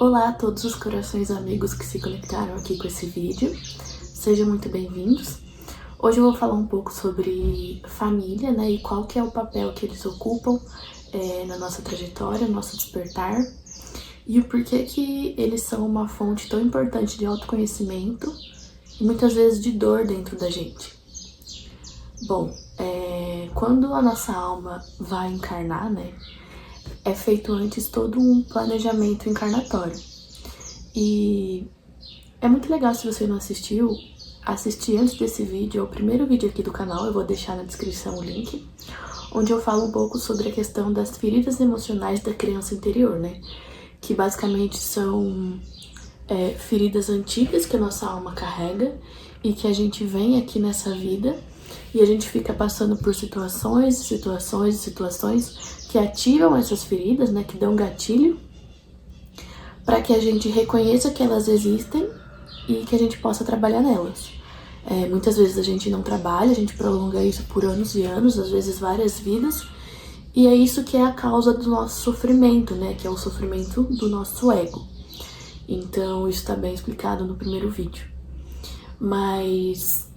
Olá a todos os corações amigos que se conectaram aqui com esse vídeo, sejam muito bem-vindos. Hoje eu vou falar um pouco sobre família, né, e qual que é o papel que eles ocupam na nossa trajetória, no nosso despertar, e o porquê que eles são uma fonte tão importante de autoconhecimento e muitas vezes de dor dentro da gente. Bom, quando a nossa alma vai encarnar, né, é feito antes todo um planejamento encarnatório. E é muito legal, se você não assistiu, assistir antes desse vídeo, é o primeiro vídeo aqui do canal, eu vou deixar na descrição o link, onde eu falo um pouco sobre a questão das feridas emocionais da criança interior, né? Que basicamente são feridas antigas que a nossa alma carrega e que a gente vem aqui nessa vida e a gente fica passando por situações que ativam essas feridas, né, que dão gatilho, para que a gente reconheça que elas existem e que a gente possa trabalhar nelas. Muitas vezes a gente não trabalha, a gente prolonga isso por anos e anos, às vezes várias vidas, e é isso que é a causa do nosso sofrimento, né, que é o sofrimento do nosso ego. Então isso está bem explicado no primeiro vídeo. Mas,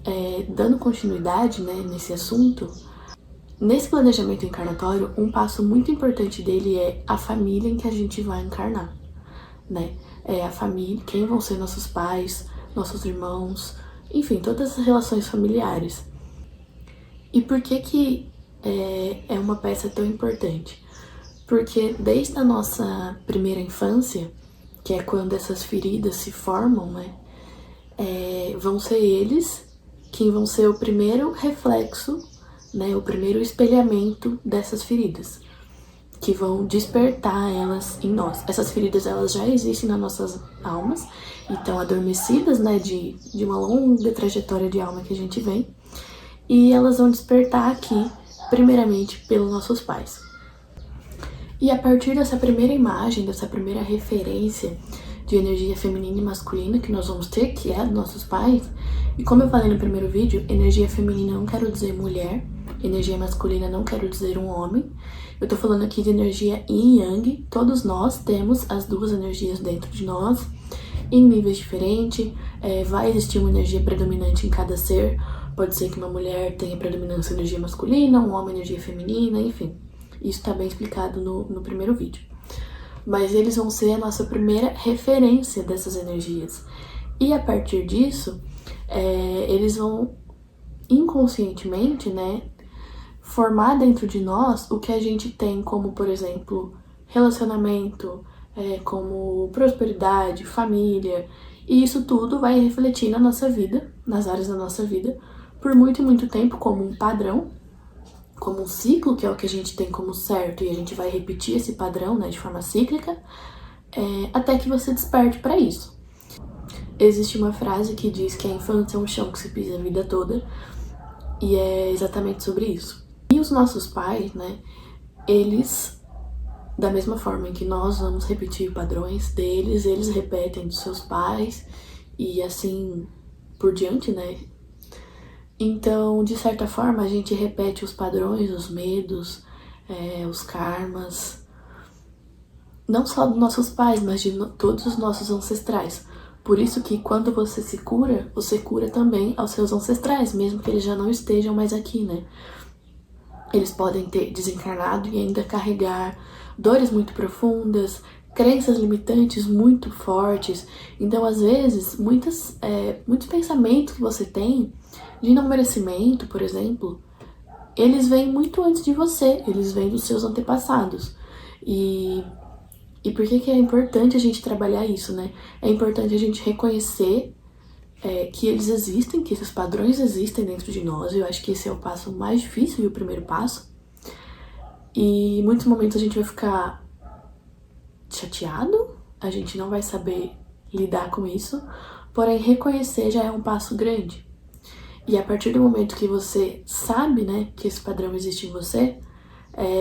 dando continuidade, né, nesse assunto, nesse planejamento encarnatório, um passo muito importante dele é a família em que a gente vai encarnar, né? A família, quem vão ser nossos pais, nossos irmãos, enfim, todas as relações familiares. E por que é uma peça tão importante? Porque desde a nossa primeira infância, que é quando essas feridas se formam, né? Vão ser eles quem vão ser o primeiro reflexo, né, o primeiro espelhamento dessas feridas, que vão despertar elas em nós. Essas feridas, elas já existem nas nossas almas e estão adormecidas, né, de uma longa trajetória de alma que a gente vem, e elas vão despertar aqui, primeiramente, pelos nossos pais. E a partir dessa primeira imagem, dessa primeira referência de energia feminina e masculina que nós vamos ter, que é dos nossos pais, e como eu falei no primeiro vídeo, energia feminina não quero dizer mulher, energia masculina não quero dizer um homem, eu tô falando aqui de energia yin e yang. Todos nós temos as duas energias dentro de nós, em níveis diferentes, vai existir uma energia predominante em cada ser, pode ser que uma mulher tenha predominância energia masculina, um homem energia feminina, enfim, isso tá bem explicado no primeiro vídeo. Mas eles vão ser a nossa primeira referência dessas energias, e a partir disso, eles vão inconscientemente, né, formar dentro de nós o que a gente tem como, por exemplo, relacionamento, como prosperidade, família, e isso tudo vai refletir na nossa vida, nas áreas da nossa vida, por muito e muito tempo, como um padrão, como um ciclo, que é o que a gente tem como certo, e a gente vai repetir esse padrão, né, de forma cíclica, até que você desperte para isso. Existe uma frase que diz que a infância é um chão que se pisa a vida toda, e é exatamente sobre isso. E os nossos pais, né, eles, da mesma forma em que nós vamos repetir padrões deles, eles repetem dos seus pais, e assim por diante, né? Então, de certa forma, a gente repete os padrões, os medos, os karmas, não só dos nossos pais, mas de todos os nossos ancestrais. Por isso que quando você cura também aos seus ancestrais, mesmo que eles já não estejam mais aqui, né? Eles podem ter desencarnado e ainda carregar dores muito profundas, crenças limitantes muito fortes. Então, às vezes, muitos pensamentos que você tem de não merecimento, por exemplo, eles vêm muito antes de você, eles vêm dos seus antepassados. E por que é importante a gente trabalhar isso, né? É importante a gente reconhecer que eles existem, que esses padrões existem dentro de nós. Eu acho que esse é o passo mais difícil e o primeiro passo. E em muitos momentos a gente vai ficar chateado, a gente não vai saber lidar com isso, porém reconhecer já é um passo grande. E a partir do momento que você sabe, né, que esse padrão existe em você,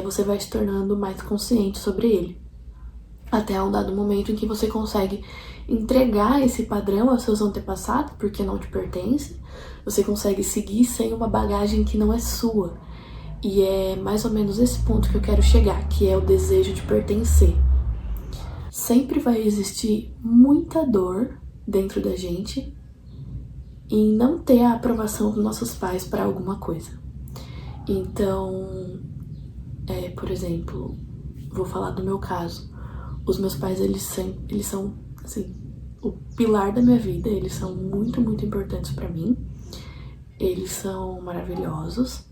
você vai se tornando mais consciente sobre ele. Até um dado momento em que você consegue entregar esse padrão aos seus antepassados, porque não te pertence, você consegue seguir sem uma bagagem que não é sua. E é mais ou menos esse ponto que eu quero chegar, que é o desejo de pertencer. sempre vai existir muita dor dentro da gente em não ter a aprovação dos nossos pais para alguma coisa. Então, por exemplo, vou falar do meu caso. Os meus pais, eles são, assim, o pilar da minha vida. Eles são muito, muito importantes para mim. Eles são maravilhosos.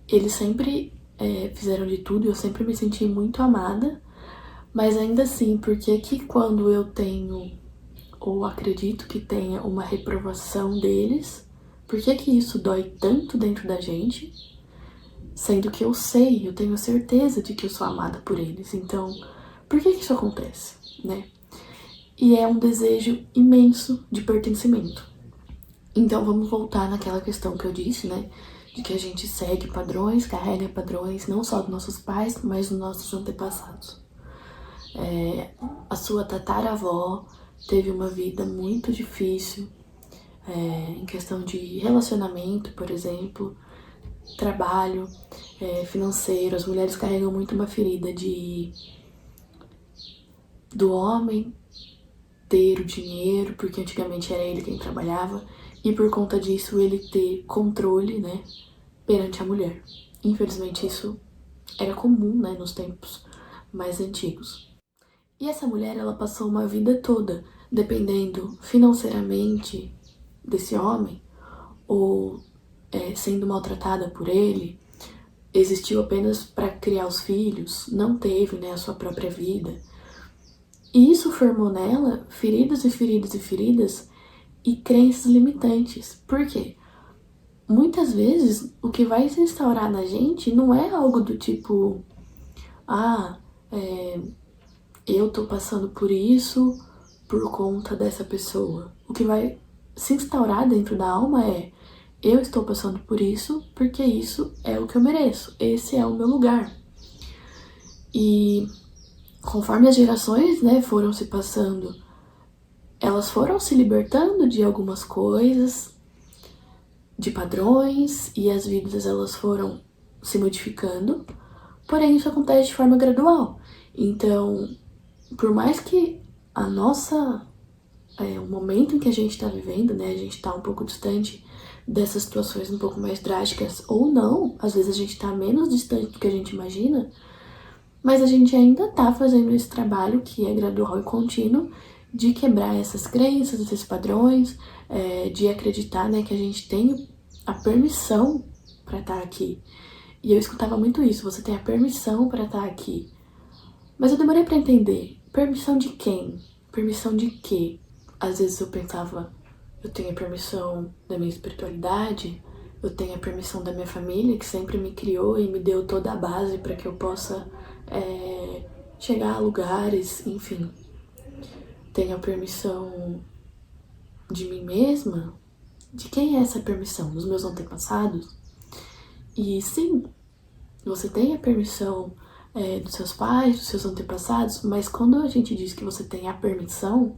Eles sempre fizeram de tudo e eu sempre me senti muito amada. Mas ainda assim, por que quando eu tenho, ou acredito que tenha, uma reprovação deles, por que isso dói tanto dentro da gente? Sendo que eu tenho certeza de que eu sou amada por eles. Então, por que isso acontece, né? E é um desejo imenso de pertencimento. Então, vamos voltar naquela questão que eu disse, né? De que a gente segue padrões, carrega padrões, não só dos nossos pais, mas dos nossos antepassados. A sua tataravó teve uma vida muito difícil, em questão de relacionamento, por exemplo, trabalho, financeiro. As mulheres carregam muito uma ferida do homem ter o dinheiro, porque antigamente era ele quem trabalhava, e por conta disso ele ter controle, né, perante a mulher. Infelizmente isso era comum, né, nos tempos mais antigos. E essa mulher, ela passou uma vida toda dependendo financeiramente desse homem, ou sendo maltratada por ele, existiu apenas para criar os filhos, não teve, né, a sua própria vida. E isso formou nela feridas e feridas e feridas e crenças limitantes. Por quê? Muitas vezes o que vai se instaurar na gente não é algo do tipo, eu tô passando por isso por conta dessa pessoa. O que vai se instaurar dentro da alma é, eu estou passando por isso porque isso é o que eu mereço, esse é o meu lugar. E conforme as gerações, né, foram se passando, elas foram se libertando de algumas coisas, de padrões, e as vidas elas foram se modificando, porém isso acontece de forma gradual. Então, por mais que a nossa, o momento em que a gente está vivendo, né, a gente está um pouco distante dessas situações um pouco mais drásticas, ou não, às vezes a gente está menos distante do que a gente imagina, mas a gente ainda está fazendo esse trabalho que é gradual e contínuo de quebrar essas crenças, esses padrões, de acreditar, né, que a gente tem a permissão para estar aqui. E eu escutava muito isso, você tem a permissão para estar aqui. Mas eu demorei para entender, permissão de quem? Permissão de quê? Às vezes eu pensava, eu tenho a permissão da minha espiritualidade, eu tenho a permissão da minha família, que sempre me criou e me deu toda a base para que eu possa chegar a lugares, enfim. Tenho a permissão de mim mesma? De quem é essa permissão? Dos meus antepassados? E sim, você tem a permissão dos seus pais, dos seus antepassados, mas quando a gente diz que você tem a permissão,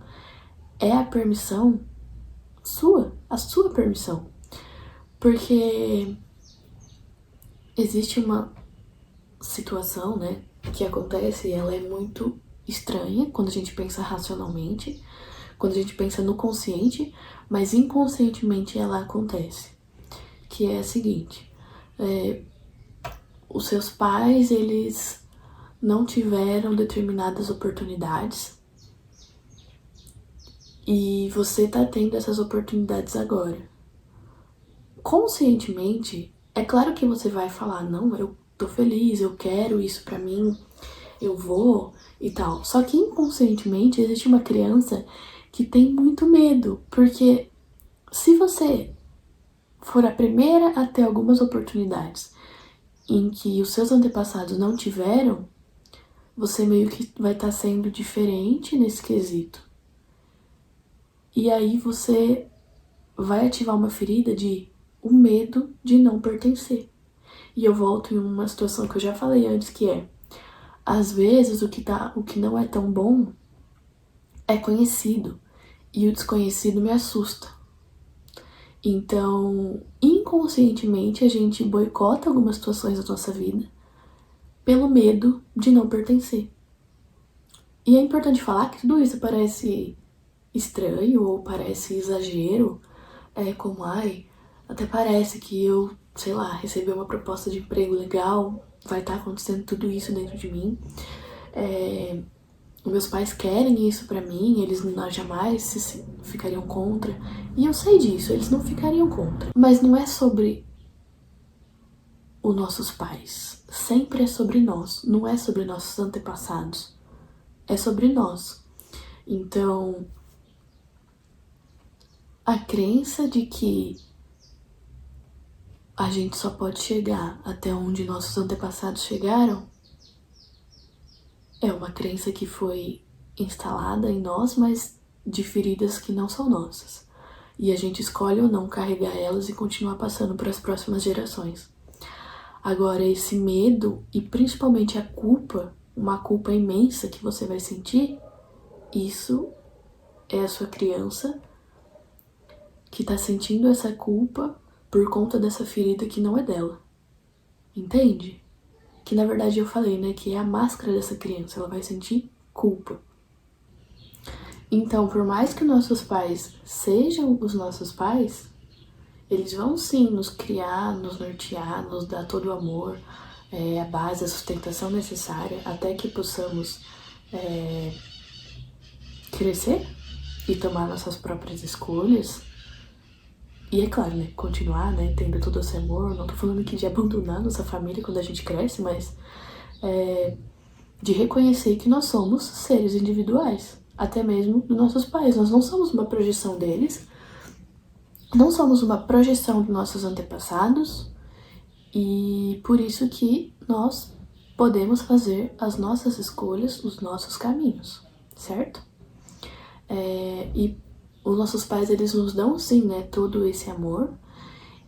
é a permissão sua, a sua permissão. Porque existe uma situação, né, que acontece e ela é muito estranha quando a gente pensa racionalmente, quando a gente pensa no consciente, mas inconscientemente ela acontece. Que é a seguinte, os seus pais, eles não tiveram determinadas oportunidades e você tá tendo essas oportunidades agora. Conscientemente, é claro que você vai falar, não, eu tô feliz, eu quero isso pra mim, eu vou e tal. Só que inconscientemente existe uma criança que tem muito medo, porque se você for a primeira a ter algumas oportunidades em que os seus antepassados não tiveram, você meio que vai estar sendo diferente nesse quesito. E aí você vai ativar uma ferida de o medo de não pertencer. E eu volto em uma situação que eu já falei antes, que é, às vezes o que não é tão bom é conhecido, e o desconhecido me assusta. Então, inconscientemente, a gente boicota algumas situações da nossa vida pelo medo de não pertencer. E é importante falar que tudo isso parece estranho ou parece exagero, como, ai, até parece que eu, sei lá, recebi uma proposta de emprego legal, vai estar acontecendo tudo isso dentro de mim. Meus pais querem isso pra mim, eles jamais ficariam contra. E eu sei disso, eles não ficariam contra. Mas não é sobre os nossos pais. Sempre é sobre nós, não é sobre nossos antepassados. É sobre nós. Então, a crença de que a gente só pode chegar até onde nossos antepassados chegaram é uma crença que foi instalada em nós, mas de feridas que não são nossas. E a gente escolhe ou não carregar elas e continuar passando para as próximas gerações. Agora, esse medo e principalmente a culpa, uma culpa imensa que você vai sentir, isso é a sua criança que tá sentindo essa culpa por conta dessa ferida que não é dela. Entende? Que na verdade eu falei, né, que é a máscara dessa criança, ela vai sentir culpa. Então, por mais que nossos pais sejam os nossos pais, eles vão sim nos criar, nos nortear, nos dar todo o amor, a base, a sustentação necessária, até que possamos crescer e tomar nossas próprias escolhas. E é claro, né, continuar, né, tendo todo esse amor. Não tô falando aqui de abandonar nossa família quando a gente cresce, mas de reconhecer que nós somos seres individuais, até mesmo dos nossos pais. Nós não somos uma projeção deles, não somos uma projeção dos nossos antepassados, e por isso que nós podemos fazer as nossas escolhas, os nossos caminhos, certo? E os nossos pais, eles nos dão sim, né, todo esse amor,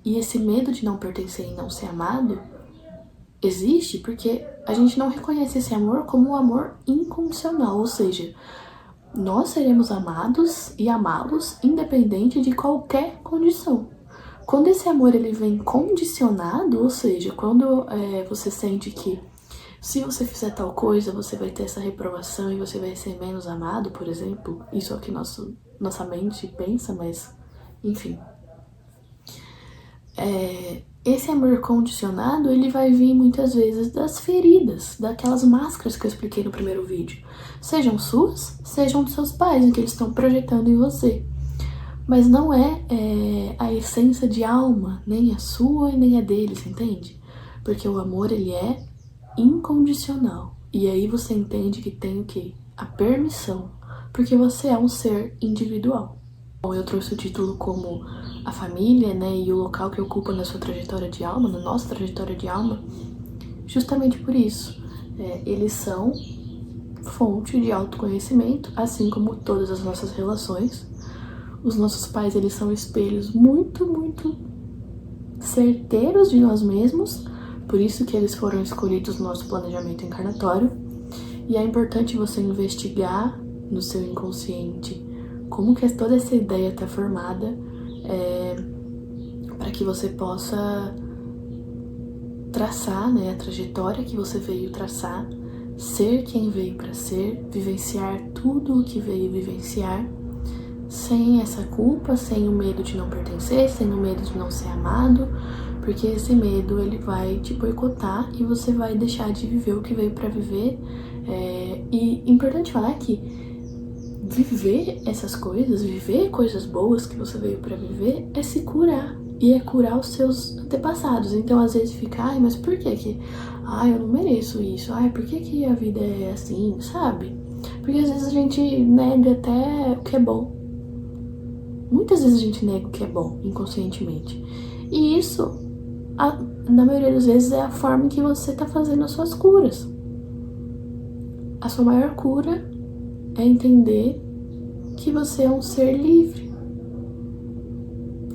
e esse medo de não pertencer e não ser amado existe porque a gente não reconhece esse amor como um amor incondicional, ou seja, nós seremos amados e amá-los independente de qualquer condição. Quando esse amor ele vem condicionado, ou seja, quando você sente que se você fizer tal coisa, você vai ter essa reprovação e você vai ser menos amado, por exemplo, isso é o que nossa mente pensa, mas enfim. Esse amor condicionado, ele vai vir muitas vezes das feridas, daquelas máscaras que eu expliquei no primeiro vídeo. Sejam suas, sejam dos seus pais, em que eles estão projetando em você. Mas não é a essência de alma, nem a sua e nem a deles, entende? Porque o amor, ele é incondicional. E aí você entende que tem o quê? A permissão. Porque você é um ser individual. Bom, eu trouxe o título como a família, né, e o local que ocupa na sua trajetória de alma, na nossa trajetória de alma, justamente por isso. Eles são fonte de autoconhecimento, assim como todas as nossas relações. Os nossos pais, eles são espelhos muito, muito certeiros de nós mesmos, por isso que eles foram escolhidos no nosso planejamento encarnatório. E é importante você investigar no seu inconsciente como que toda essa ideia está formada, para que você possa traçar, né, a trajetória que você veio traçar, ser quem veio para ser, vivenciar tudo o que veio vivenciar, sem essa culpa, sem o medo de não pertencer, sem o medo de não ser amado, porque esse medo ele vai te boicotar e você vai deixar de viver o que veio para viver. E importante falar que viver essas coisas, viver coisas boas que você veio para viver, é se curar. E é curar os seus antepassados. Então, às vezes fica, ai, mas por que eu não mereço isso? Ai, por que a vida é assim, sabe? Porque às vezes a gente nega até o que é bom. Muitas vezes a gente nega o que é bom, inconscientemente. E isso, na maioria das vezes, é a forma que você tá fazendo as suas curas. A sua maior cura é entender que você é um ser livre.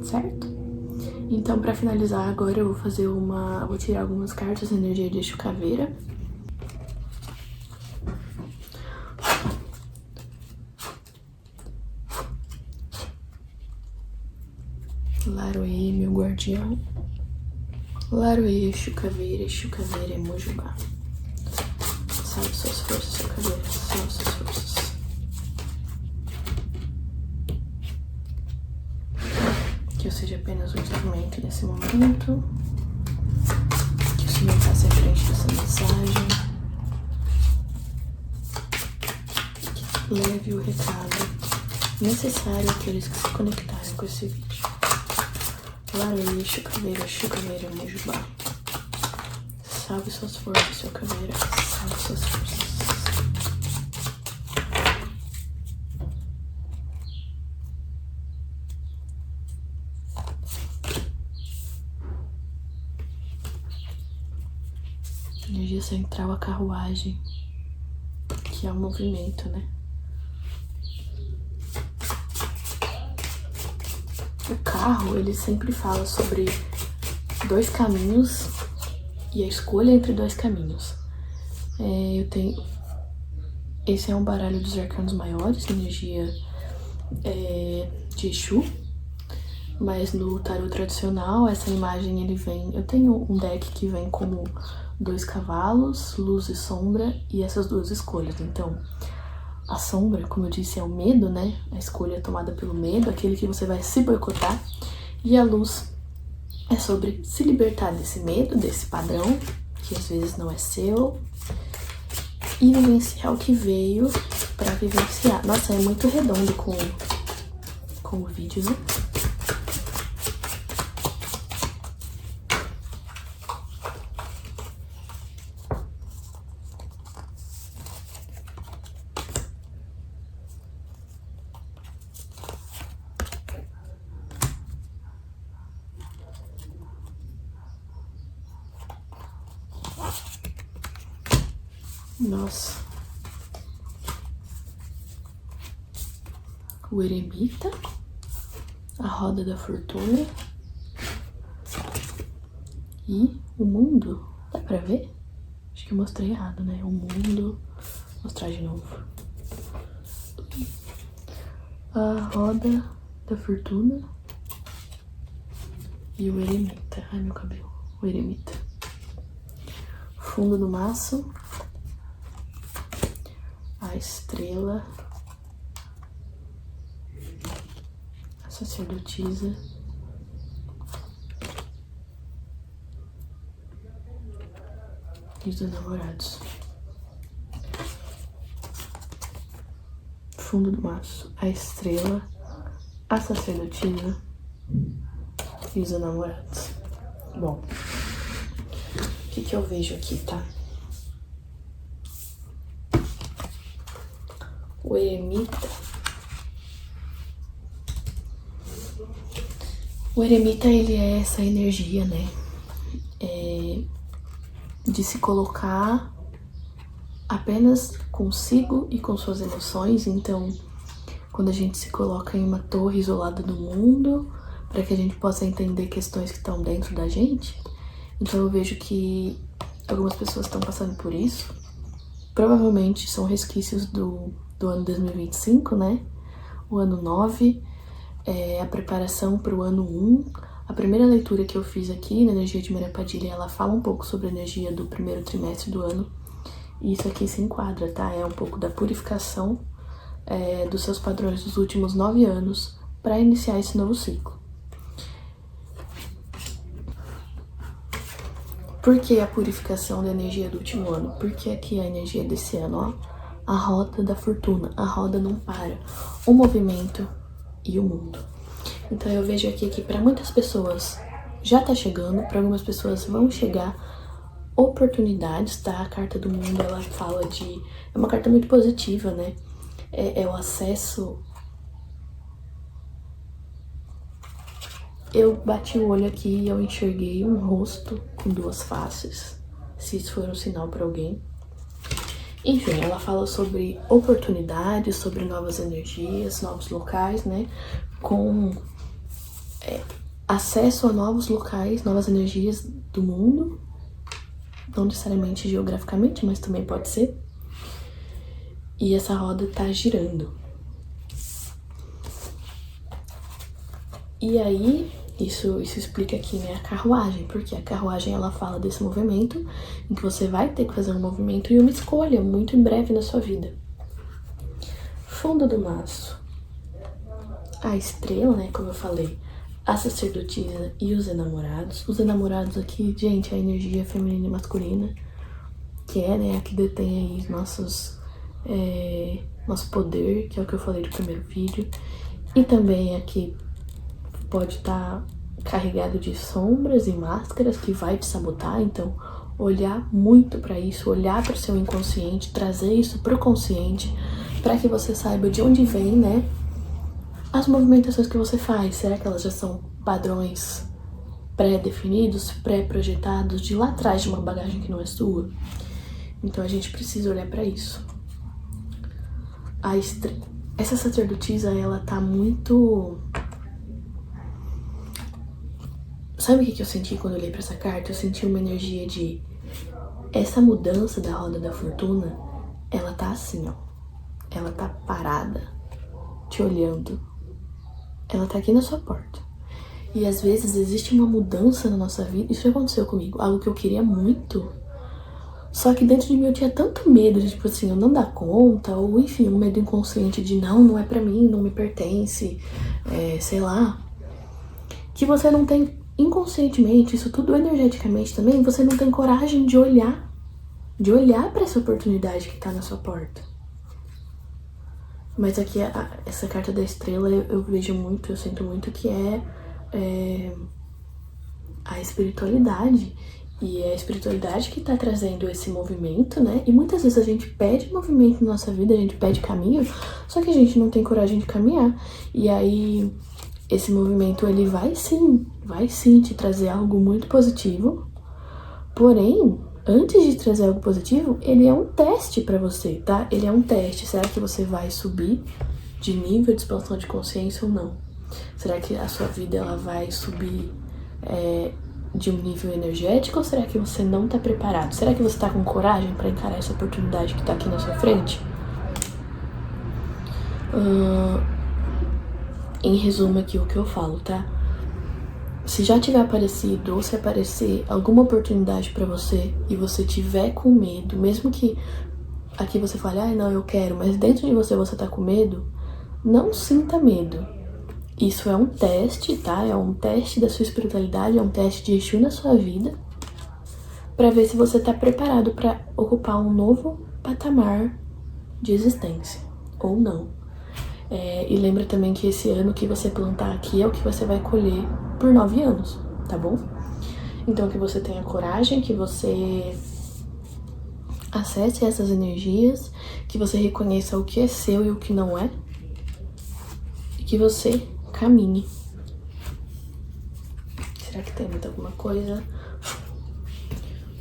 Certo? Então, pra finalizar agora, eu vou tirar algumas cartas da energia de Exu Caveira. Laroê, meu guardião. Laroê, Exu Caveira, Mojubá. Salve suas forças, seu caveira. Salve suas forças. Que eu seja apenas um instrumento nesse momento. Que o Senhor passe à frente dessa mensagem. Que leve o recado necessário àqueles que se conectarem com esse vídeo. Laroia, chucaveira, mojubá. Salve suas forças, seu caveira. Salve suas forças. Energia central, a carruagem, que é o movimento, né? O carro, ele sempre fala sobre dois caminhos e a escolha entre dois caminhos. Esse é um baralho dos arcanos maiores, energia de Exu. Mas no tarô tradicional, essa imagem ele vem... Eu tenho um deck que vem como 2 cavalos, luz e sombra, e essas 2 escolhas. Então, a sombra, como eu disse, é o medo, né? A escolha é tomada pelo medo, aquele que você vai se boicotar. E a luz é sobre se libertar desse medo, desse padrão, que às vezes não é seu, e vivenciar o que veio pra vivenciar. Nossa, é muito redondo com o vídeo, né? Nossa. O eremita, a roda da fortuna e o mundo. Dá pra ver? Acho que eu mostrei errado, né? O mundo. Vou mostrar de novo. A roda da fortuna e o eremita. Ai, meu cabelo. O eremita. Fundo do maço. A estrela, a sacerdotisa, e os namorados. Fundo do maço, a estrela, a sacerdotisa e os namorados. Bom, o que eu vejo aqui, tá? O eremita. O eremita, ele é essa energia, né? De se colocar apenas consigo e com suas emoções. Então, quando a gente se coloca em uma torre isolada do mundo, para que a gente possa entender questões que estão dentro da gente. Então eu vejo que algumas pessoas estão passando por isso. Provavelmente são resquícios do ano 2025, né? O ano 9, a preparação para o ano 1. A primeira leitura que eu fiz aqui na energia de Maria Padilha, ela fala um pouco sobre a energia do primeiro trimestre do ano. E isso aqui se enquadra, tá? É um pouco da purificação dos seus padrões dos últimos 9 anos para iniciar esse novo ciclo. Por que a purificação da energia do último ano? Porque aqui a energia desse ano, ó, a roda da fortuna. A roda não para. O movimento e o mundo. Então eu vejo aqui que para muitas pessoas já tá chegando, para algumas pessoas vão chegar oportunidades, tá? A carta do mundo, ela fala de... É uma carta muito positiva, né? É o acesso... Eu bati o olho aqui e eu enxerguei um rosto com 2 faces, se isso for um sinal para alguém. Enfim, ela fala sobre oportunidades, sobre novas energias, novos locais, né? Com acesso a novos locais, novas energias do mundo. Não necessariamente geograficamente, mas também pode ser. E essa roda tá girando. E aí, Isso explica aqui, né, a carruagem, porque a carruagem ela fala desse movimento em que você vai ter que fazer um movimento e uma escolha muito em breve na sua vida. Fundo do maço. A estrela, né, como eu falei, a sacerdotisa e os enamorados. Os enamorados aqui, gente, a energia feminina e masculina, que é, né, a que detém aí nosso poder, que é o que eu falei do primeiro vídeo. E também aqui pode estar carregado de sombras e máscaras que vai te sabotar, então olhar muito para isso, olhar para o seu inconsciente, trazer isso para o consciente, para que você saiba de onde vem, né, as movimentações que você faz. Será que elas já são padrões pré-definidos, pré-projetados de lá atrás de uma bagagem que não é sua? Então a gente precisa olhar para isso. Essa sacerdotisa, ela tá muito... Sabe o que eu senti quando eu olhei pra essa carta? Eu senti uma energia de... Essa mudança da roda da fortuna, ela tá assim, ó. Ela tá parada, te olhando. Ela tá aqui na sua porta. E às vezes existe uma mudança na nossa vida. Isso já aconteceu comigo. Algo que eu queria muito. Só que dentro de mim eu tinha tanto medo de, tipo assim, eu não dar conta. Ou enfim, um medo inconsciente de não é pra mim, não me pertence. Sei lá. Que você não tem... Inconscientemente, isso tudo energeticamente também, você não tem coragem de olhar para essa oportunidade que tá na sua porta. Mas aqui, essa carta da estrela, eu vejo muito, eu sinto muito que é a espiritualidade. E é a espiritualidade que tá trazendo esse movimento, né? E muitas vezes a gente pede movimento na nossa vida, a gente pede caminho, só que a gente não tem coragem de caminhar. E aí... esse movimento, ele vai sim te trazer algo muito positivo. Porém, antes de trazer algo positivo, ele é um teste pra você, tá? Ele é um teste. Será que você vai subir de nível de expansão de consciência ou não? Será que a sua vida, ela vai subir de um nível energético, ou será que você não tá preparado? Será que você tá com coragem pra encarar essa oportunidade que tá aqui na sua frente? Em resumo aqui o que eu falo, tá? Se já tiver aparecido ou se aparecer alguma oportunidade pra você e você tiver com medo, mesmo que aqui você fale, não, eu quero, mas dentro de você tá com medo, não sinta medo. Isso é um teste, tá? É um teste da sua espiritualidade, é um teste de Exu na sua vida, pra ver se você tá preparado pra ocupar um novo patamar de existência, ou não. E lembra também que esse ano que você plantar aqui é o que você vai colher por 9 anos, tá bom? Então que você tenha coragem, que você acesse essas energias, que você reconheça o que é seu e o que não é, e que você caminhe. Será que tem mais alguma coisa?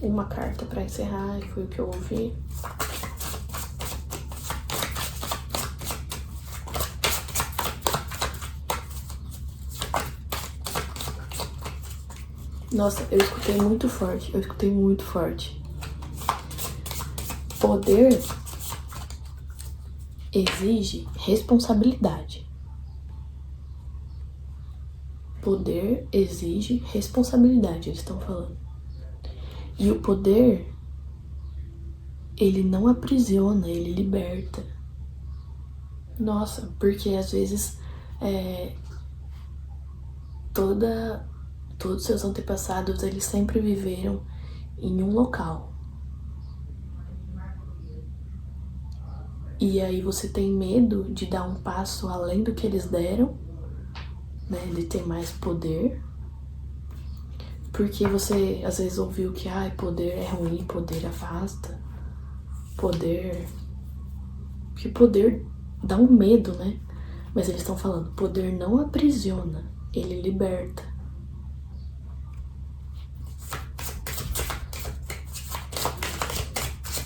Uma carta pra encerrar, foi o que eu ouvi. Nossa, eu escutei muito forte. Poder exige responsabilidade. Poder exige responsabilidade, eles estão falando. E o poder, ele não aprisiona, ele liberta. Nossa, porque às vezes todos os seus antepassados, eles sempre viveram em um local. E aí você tem medo de dar um passo além do que eles deram, né, de ter mais poder. Porque você às vezes ouviu que poder é ruim, poder afasta, que poder dá um medo, né? Mas eles estão falando, poder não aprisiona, ele liberta.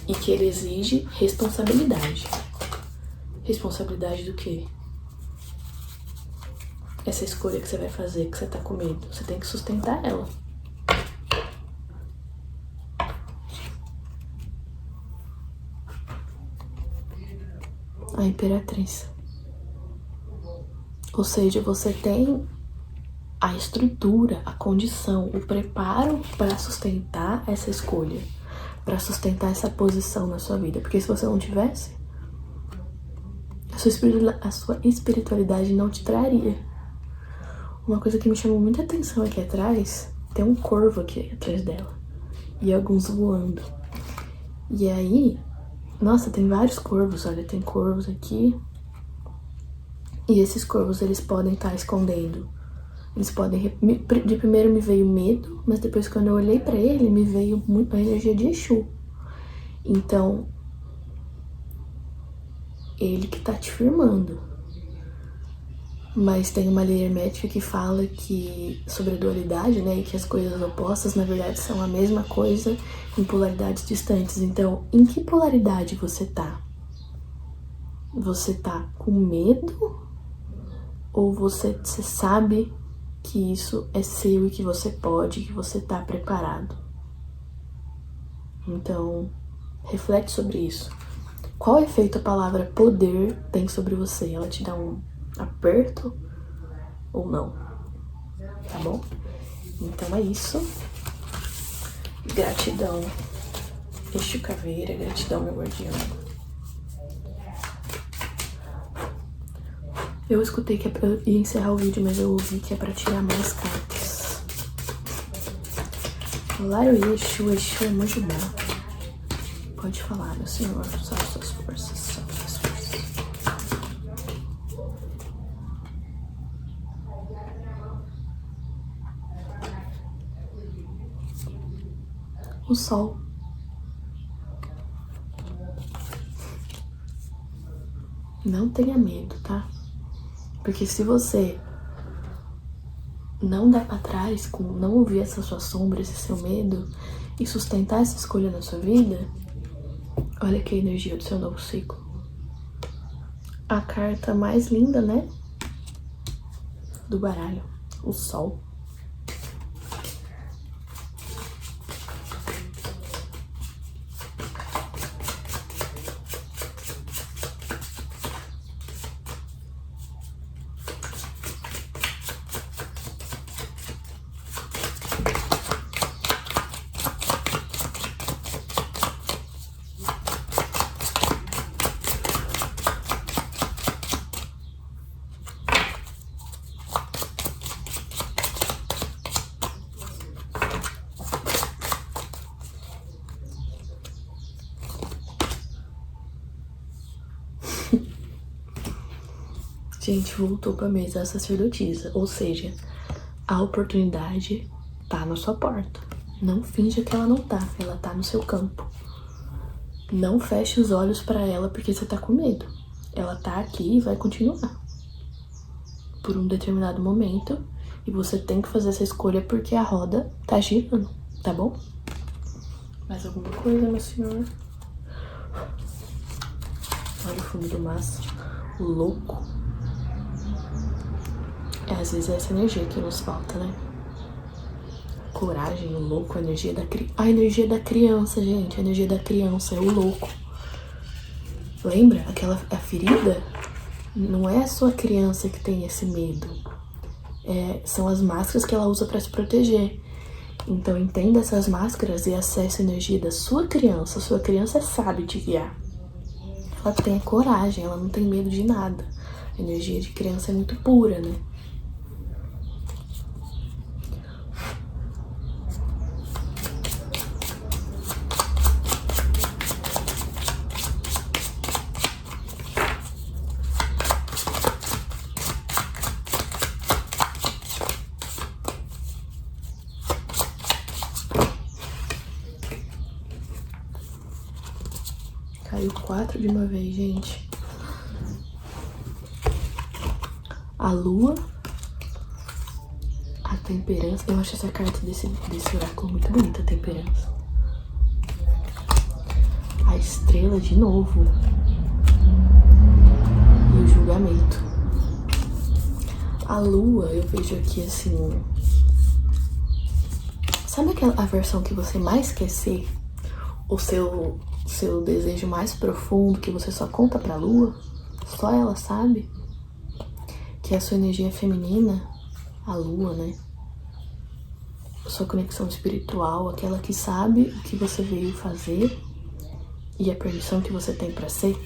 E que ele exige responsabilidade. Responsabilidade do quê? Essa escolha que você vai fazer, que você tá com medo, você tem que sustentar ela. A Imperatriz. Ou seja, você tem a estrutura, a condição, o preparo para sustentar essa escolha, para sustentar essa posição na sua vida. Porque se você não tivesse, a sua espiritualidade não te traria. Uma coisa que me chamou muita atenção aqui atrás, tem um corvo aqui atrás dela. E alguns voando. E aí, nossa, tem vários corvos, olha, tem corvos aqui. E esses corvos, eles podem estar escondendo. Eles podem... De primeiro me veio medo, mas depois quando eu olhei pra ele, me veio muito a energia de Exu. Então, ele que tá te firmando. Mas tem uma lei hermética que fala que sobre a dualidade, né, e que as coisas opostas, na verdade, são a mesma coisa em polaridades distantes. Então, em que polaridade você tá? Você tá com medo? Ou você sabe que isso é seu e que você pode, que você tá preparado? Então, reflete sobre isso. Qual efeito a palavra poder tem sobre você? Ela te dá um aperto ou não? Tá bom? Então é isso. Gratidão, Exu Caveira, gratidão, meu guardião. Eu escutei que eu ia encerrar o vídeo, mas eu ouvi que é pra tirar mais cartas. Olá, Exu, Exu é muito bom. Pode falar, meu senhor, salve suas forças, salve suas forças. O sol. Não tenha medo, tá? Porque se você não der pra trás, não ouvir essa sua sombra, esse seu medo, e sustentar essa escolha na sua vida, olha que energia do seu novo ciclo. A carta mais linda, né? Do baralho. O sol. Gente, voltou pra mesa a sacerdotisa, ou seja, a oportunidade tá na sua porta. Não finja que ela não tá, ela tá no seu campo. Não feche os olhos pra ela porque você tá com medo. Ela tá aqui e vai continuar por um determinado momento e você tem que fazer essa escolha porque a roda tá girando, tá bom? Mais alguma coisa, meu senhor? Olha o fundo do maço, o louco. Às vezes é essa energia que nos falta, né? Coragem, o louco, a energia da criança. A energia da criança, gente. A energia da criança é o louco. Lembra? A ferida? Não é a sua criança que tem esse medo. São as máscaras que ela usa pra se proteger. Então entenda essas máscaras e acesse a energia da sua criança. A sua criança sabe te guiar. Ela tem coragem, ela não tem medo de nada. A energia de criança é muito pura, né? Caiu 4 de uma vez, gente. A lua, a temperança. Eu acho essa carta desse oráculo muito bonita, a temperança. A estrela de novo. E o julgamento. A lua, eu vejo aqui assim... Sabe a versão que você mais quer ser? O seu desejo mais profundo que você só conta pra lua? Só ela sabe? Que é a sua energia feminina, a lua, né? Sua conexão espiritual, aquela que sabe o que você veio fazer e a permissão que você tem pra ser.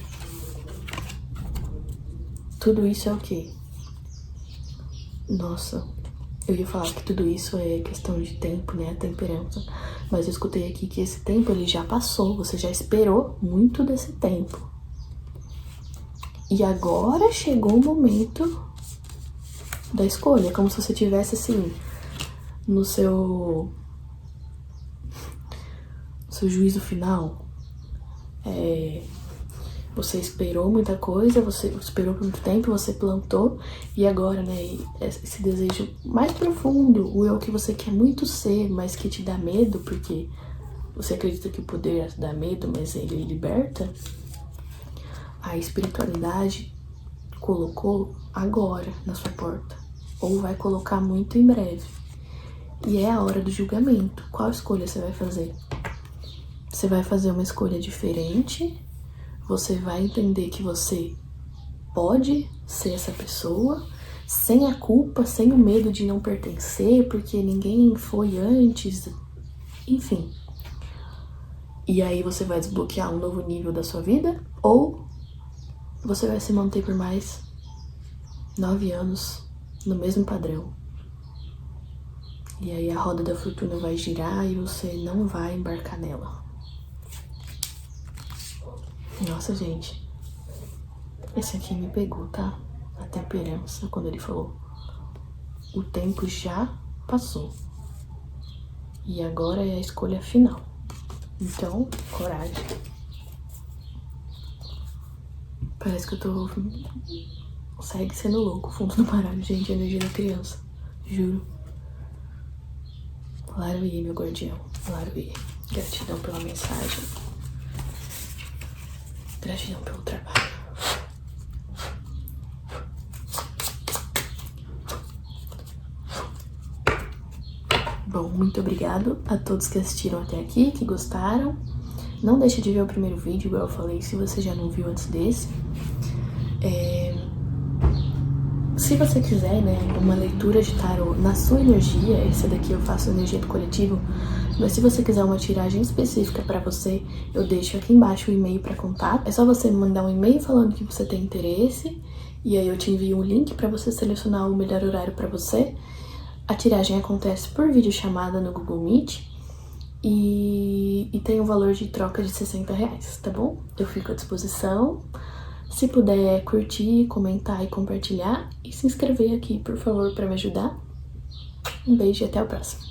Tudo isso é o quê? Nossa, eu ia falar que tudo isso é questão de tempo, né? A temperança. Mas eu escutei aqui que esse tempo ele já passou. Você já esperou muito desse tempo. E agora chegou o momento da escolha. Como se você tivesse assim, no seu juízo final. Você esperou muita coisa, você esperou por muito tempo, você plantou, e agora, né, esse desejo mais profundo, o eu que você quer muito ser, mas que te dá medo, porque você acredita que o poder dá medo, mas ele liberta, a espiritualidade colocou agora na sua porta, ou vai colocar muito em breve. E é a hora do julgamento. Qual escolha você vai fazer? Você vai fazer uma escolha diferente? Você vai entender que você pode ser essa pessoa sem a culpa, sem o medo de não pertencer, porque ninguém foi antes, enfim. E aí você vai desbloquear um novo nível da sua vida? Ou você vai se manter por mais 9 anos no mesmo padrão? E aí a roda da fortuna vai girar e você não vai embarcar nela. Nossa, gente, esse aqui me pegou, tá? A temperança, quando ele falou, o tempo já passou e agora é a escolha final. Então, coragem. Parece que eu tô... Segue sendo louco o fundo do baralho, gente, a energia da criança, juro. Laruí, meu guardião, Laruí. Gratidão pela mensagem. Gratidão pelo trabalho. Bom, muito obrigado a todos que assistiram até aqui, que gostaram. Não deixe de ver o primeiro vídeo, igual eu falei, se você já não viu antes desse. Se você quiser, né, uma leitura de tarô na sua energia, esse daqui eu faço energia do coletivo, mas se você quiser uma tiragem específica pra você, eu deixo aqui embaixo o e-mail pra contato. É só você me mandar um e-mail falando que você tem interesse, e aí eu te envio um link pra você selecionar o melhor horário pra você. A tiragem acontece por videochamada no Google Meet, e tem um valor de troca de R$60, tá bom? Eu fico à disposição. Se puder curtir, comentar e compartilhar, e se inscrever aqui, por favor, para me ajudar. Um beijo e até o próximo.